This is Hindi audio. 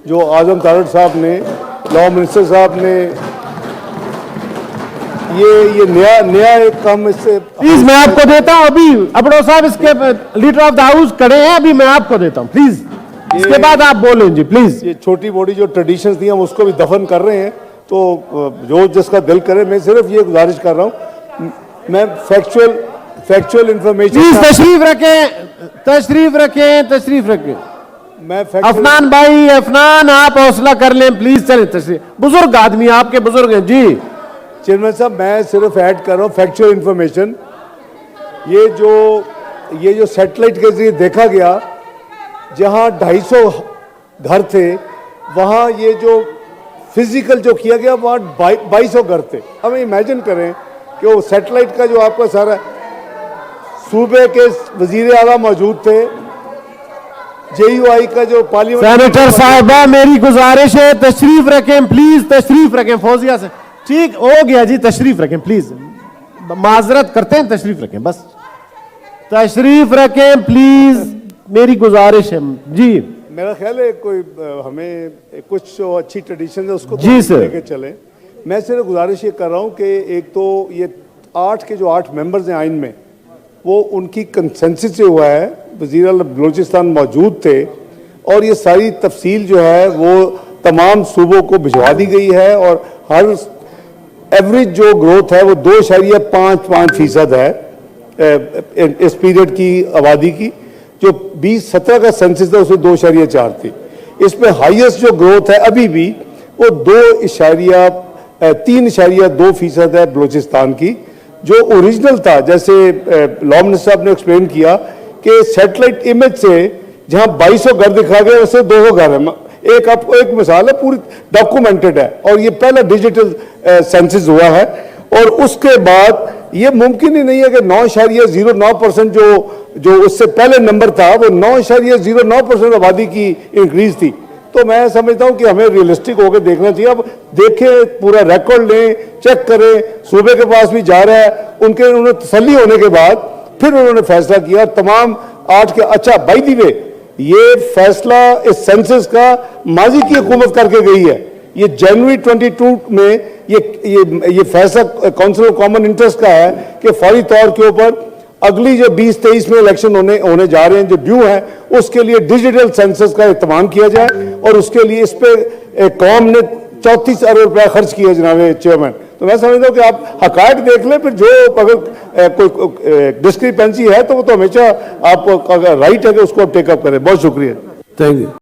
जो आजम तारड़ साहब ने, लॉ मिनिस्टर साहब ने, ये नया एक काम इससे। प्लीज मैं आपको देता हूं अभी, अबड़ो साहब इसके लीडर ऑफ द हाउस खड़े हैं, अभी मैं आपको देता हूं प्लीज, इसके बाद आप बोलें जी प्लीज। ये छोटी मोटी जो ट्रेडिशंस थी हम उसको भी दफन कर रहे हैं, तो जो जिसका दिल करे। मैं सिर्फ ये गुजारिश कर रहा हूँ, मैं फैक्चुअल इंफॉर्मेशन। प्लीज तशरीफ रखें। मैं अफनान भाई, अफनान आप हौसला कर लें प्लीज, चलें तशरीफ। बुजुर्ग आदमी आपके, बुजुर्ग हैं जी। चेयरमैन साहब, मैं सिर्फ ऐड कर रहा हूँ फैक्चुअल इंफॉर्मेशन। ये जो सैटेलाइट के जरिए देखा गया, जहाँ 250 घर थे, वहाँ ये जो फिजिकल जो किया गया वहाँ 2200 घर थे। हमें इमेजिन करें कि वो सैटेलाइट का जो आपका सारा, सूबे के वजीर आला मौजूद थे, JUI का जो पार्लियामेंट। सेनेटर साहबा मेरी गुजारिश है तशरीफ रखें प्लीज, तशरीफ रखें। फौजिया से ठीक हो गया जी, तशरीफ रखें प्लीज, माजरत करते हैं, तशरीफ रखें, बस तशरीफ रखें प्लीज, मेरी गुजारिश है जी। मेरा ख्याल है कोई हमें कुछ जो अच्छी ट्रेडिशन है उसको जी सर लेके चले। मैं सिर्फ गुजारिश ये कर रहा हूँ कि एक तो ये 8 मेंबर्स हैं आइन में, वो उनकी कंसेंसस से हुआ है, वज़ीर आला बलूचिस्तान मौजूद थे, और ये सारी तफसील जो है वो तमाम सूबों को भिजवा दी गई है, और हर एवरेज जो ग्रोथ है वो 2.55% है इस पीरियड की आबादी की। जो 2017 का सेंसस था उसमें 2.4 थी। इसमें हाईएस्ट जो ग्रोथ है अभी भी वो 3.2% है बलूचिस्तान की, जो ओरिजिनल था। जैसे लॉ मिनिस्टर साहब ने एक्सप्लेन किया कि सैटेलाइट इमेज से जहां 2200 घर दिखा गया वैसे 200 घर है। एक आपको एक मिसाल है, पूरी डॉक्यूमेंटेड है, और ये पहला डिजिटल सेंसस हुआ है। और उसके बाद ये मुमकिन ही नहीं है कि 9.09% जो उससे पहले नंबर था वो 9.09% आबादी की इंक्रीज थी। तो मैं समझता हूं कि हमें रियलिस्टिक होकर देखना चाहिए। अब देखें, पूरा रिकॉर्ड लें, चेक करें, सूबे के पास भी जा रहा है, उन्हें तसल्ली होने के बाद फिर उन्होंने फैसला किया तमाम 8 के। अच्छा, बाय द वे, ये फैसला इस सेंसस का माजी की हुकूमत करके गई है। ये जनवरी 22 में ये फैसला काउंसिल ऑफ कॉमन इंटरेस्ट का है कि फौरी तौर के ऊपर अगली जो 2023 में इलेक्शन होने जा रहे हैं, जो ड्यू है, उसके लिए डिजिटल सेंसस का इत्तेमाम किया जाए, और उसके लिए इस पे कौम ने 34 अरब रुपया खर्च किया जनाब चेयरमैन। तो मैं समझता हूँ कि आप हकायक देख लें, फिर जो अगर कोई डिस्क्रिपेंसी है तो वो तो हमेशा आप राइट है कि उसको टेकअप करें। बहुत शुक्रिया, थैंक यू।